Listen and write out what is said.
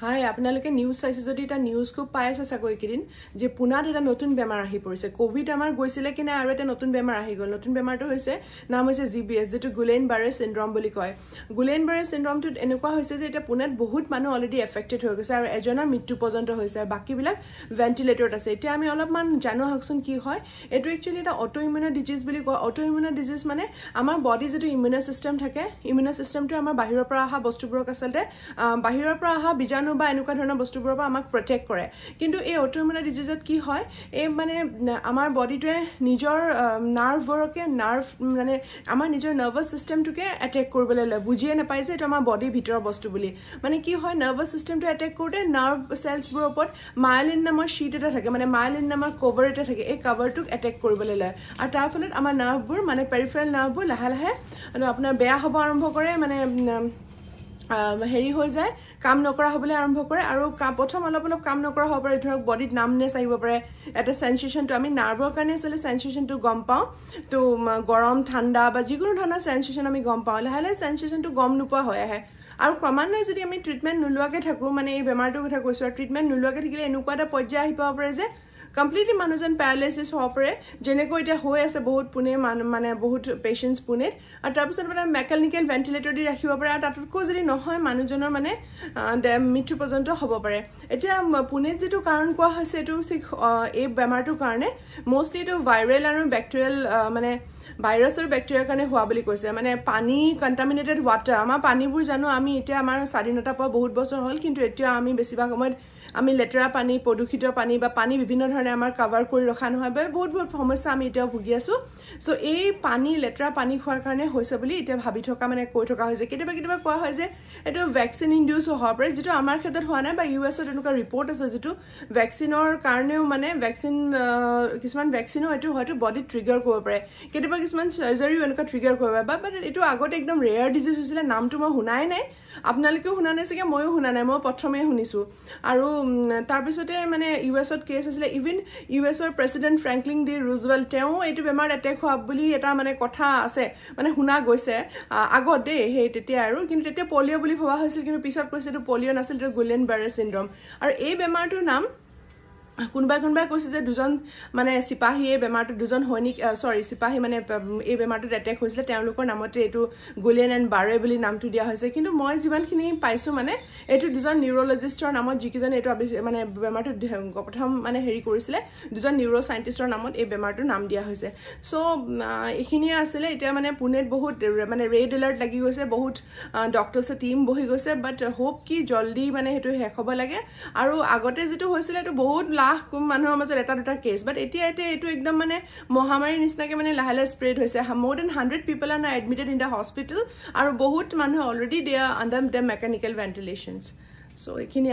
হাই আপোনালোকে নিউজ চাইছে যদি এটা নিউজ খুব পাই আছে চাগৈ কিদিন যে পুনাত এটা নতুন বেমাৰ আহি পৰিছে কোভিড আমাৰ গৈছিলে কিনে আৰু এটা নতুন বেমাৰ আহি গল নতুন বেমাৰটো হৈছে নাম হৈছে জিবিএস যেটো গুলেন-বাৰে সিনড্ৰম বুলি কয় গুলেন-বাৰে সিনড্ৰমটো এনেকুৱা হৈছে যে এটা পুনাত বহুত মানুহ অলৰেডি এফেক্টেড হৈ গৈছে আৰু এজনৰ মৃত্যু পৰ্যন্ত হৈছে আৰু বাকিবিলাক ভেন্টিলেটৰত আছে এতিয়া আমি অলপমান জানো হাকচোন কি হয় এটো একচুয়ালি এটা অটোইমিউন ডিজিজ বুলি কয় অটোইমিউন ডিজিজ মানে আমাৰ বডি যেটো ইমিউন সিস্টেম থাকে ইমিউন সিস্টেমটো আমাৰ বাহিৰৰ পৰা অহা বস্তুবোৰক আচলতে বাহিৰৰ পৰা অহা বিজাণু বা এনেকুৱা ধৰণৰ বস্তুবোৰৰ পৰা আমাক প্ৰটেক্ট কৰে কিন্তু এই অটোইমিউন ডিজিজত কি হয় এই মানে আমাৰ বডিটোৱে নিজৰ নাৰ্ভবোৰকে নাৰ্ভ মানে আমাৰ নিজৰ নাৰ্ভাছ সিস্টেমটোকে এটেক কৰিবলৈ লয় বুজিয়ে নাপায় যে এটা আমাৰ বডিৰ ভিতৰৰ বস্তু বুলি মানে কি হয় নাৰ্ভাছ সিস্টেমটো এটেক কৰোতে নাৰ্ভ সেলছবোৰৰ ওপৰত মাইলিন নামৰ শীট এটা থাকে মানে মাইলিন নামৰ কভাৰ এটা থাকে এই কভাৰটোক এটেক কৰিবলৈ লয় আৰু তাৰ ফলত আমাৰ নাৰ্ভবোৰ মানে পেৰিফেৰাল নাৰ্ভবোৰ লাহে লাহে আপোনাৰ বেয়া হ'ব আৰম্ভ কৰে মানে হেৰি হৈ যায় কাম নকৰা হ'বলৈ আৰম্ভ কৰে আৰু প্ৰথম অলপ কাম নকৰা হ'ব পাৰে ধৰক বডিত নামনেছ আহিব পাৰে এটা সেন্সেশনটো আমি নাৰ্ভৰ কাৰণে আসলে সেন্সেশনটো গম পাওঁ তো গৰম ঠাণ্ডা বা যিকোনো ধৰণৰ সেন্সেশন আমি গম পাওঁ লাহে লাহে সেন্সেশনটো গম নোপোৱা হৈ আহে আৰু ক্ৰমান্বয়ে যদি আমি ট্ৰিটমেন্ট নোলোৱাকে থাকো মানে এই বেমাৰটোৰ কথা কৈছো আৰু ট্ৰিটমেন্ট নোলোৱাকে থাকিলে এনেকুৱা এটা পৰ্যায় আহি পাব পাৰে যে কমপ্লিটলি মানুহজন প্যাৰালাইসিস হ'ব পাৰে যেনেকৈ এটা হৈ আছে বহুত পুনে মানে বহুত পেশেন্টস পুনেত আৰু তাৰ পিছত মানে মেকানিক্যাল ভেন্টিলেটৰ দি ৰাখিব পাৰে আৰু তাতকৈ যদি নহয় মানুহজনৰ মানে মৃত্যু পৰ্যন্ত হ'ব পাৰে এতিয়া পুনেত যেটো কাৰণ কোৱা হৈছে এটো এই বেমাৰটোৰ কাৰণে মোস্টলি এটো ভাইৰেল আৰু ব্যাকটেৰিয়েল মানে ভাইৰাছ আৰু ব্যাকটেৰিয়াৰ কাৰণে হোৱা বুলি কৈছে মানে পানী কন্টামিনেটেড ওয়াটাৰ আমাৰ পানীবোৰ জানো আমি এতিয়া আমাৰ স্বাধীনতা পোৱা বহুত বছৰ হ'ল কিন্তু এতিয়া আমি বেছিভাগ সময়ত আমি লেতেৰা পানী প্ৰদূষিত পানী বা পানী বিভিন্ন ধৰণে আমাৰ কভাৰ কৰি ৰখা নহয় বহুত সমস্যা আমি এতিয়াও ভুগি আছো সো এই পানী লেতেৰা পানী খোৱাৰ কাৰণে হৈছে বুলি এতিয়া ভাবি থকা মানে কৈ থকা হৈছে কেতিয়াবা কোৱা হয় যে এটো ভ্যাকচিন ইনডিউস হ'ব পাৰে যেটো আমাৰ ক্ষেত্ৰত হোৱা নাই বা ইউএছত এনেকুৱা ৰিপৰ্ট আছে যেটো ভ্যাকচিনৰ কাৰণেও মানে ভ্যাকচিন কিছুমান ভ্যাকচিনো এটো হয়তো বডি ট্ৰিগাৰ কৰিব পাৰে কেতিয়াবা কিছুমান সাৰ্জাৰীও এনেকুৱা ট্ৰিগাৰ কৰিব পাৰে বাট এটো আগতে একদম ৰেয়াৰ ডিজিজ হৈছিলে নামটো মই শুনাই নাই আপোনালোকেও শুনা নাই চাগে ময়ো শুনা নাই মই প্ৰথমে শুনিছো আৰু তাৰ পিছতে মানে ইউএছত কেছ আছিল ইভেন ইউএছৰ প্ৰেসিডেন্ট ফ্ৰেঙ্কলিন ডি ৰুজভেল্ট তেওঁ এইটো বেমাৰ এটেক হোৱা বুলি এটা মানে কথা আছে মানে শুনা গৈছে আগত দে হে তেতিয়া আৰু কিন্তু তেতিয়া পলিঅ' বুলি ভবা হৈছিল কিন্তু পিছত কৈছে এইটো পলিঅ' নাছিল এইটো গুলেন-বাৰে সিনড্ৰম আৰু এই বেমাৰটোৰ নাম কোনবাই কৈছে যে দুজন মানে সিপাহী এই বেমাৰটো দুজন হৈনিক সৰি সিপাহী মানে এই বেমাৰটোত এটেক হৈছিল তেওঁলোকৰ নামতে এইটো গুলেন-বাৰে বুলি নামটো দিয়া হৈছে কিন্তু মই যিমানখিনি পাইছো মানে এইটো দুজন নিউৰলজিষ্টৰ নামত যিকিজন এইটো মানে বেমাৰটো প্ৰথম মানে হেৰি কৰিছিল দুজন নিউৰো সাইন্টিষ্টৰ নামত এই বেমাৰটোৰ নাম দিয়া হৈছে সো এইখিনিয়ে আছিল এতিয়া মানে পুনেত বহুত মানে ৰেড এলাৰ্ট লাগি গৈছে বহুত ডক্টৰছ টিম বহি গৈছে বাট হোপ কি জলদি মানে হেতু শেষ হ'ব লাগে আৰু আগতে যেটো হৈছিল এটো বহুত কম মানুহৰ মাজত এটা দুটা কেছ বাট এতিয়া এটো একদম মানে মহামাৰী নিচিনাকে মানে লাহে স্প্ৰেড হৈছে more than 100 people are now admitted in the hospital আৰু বহুত মানুহ already they are under the mechanical ventilations so এইখিনি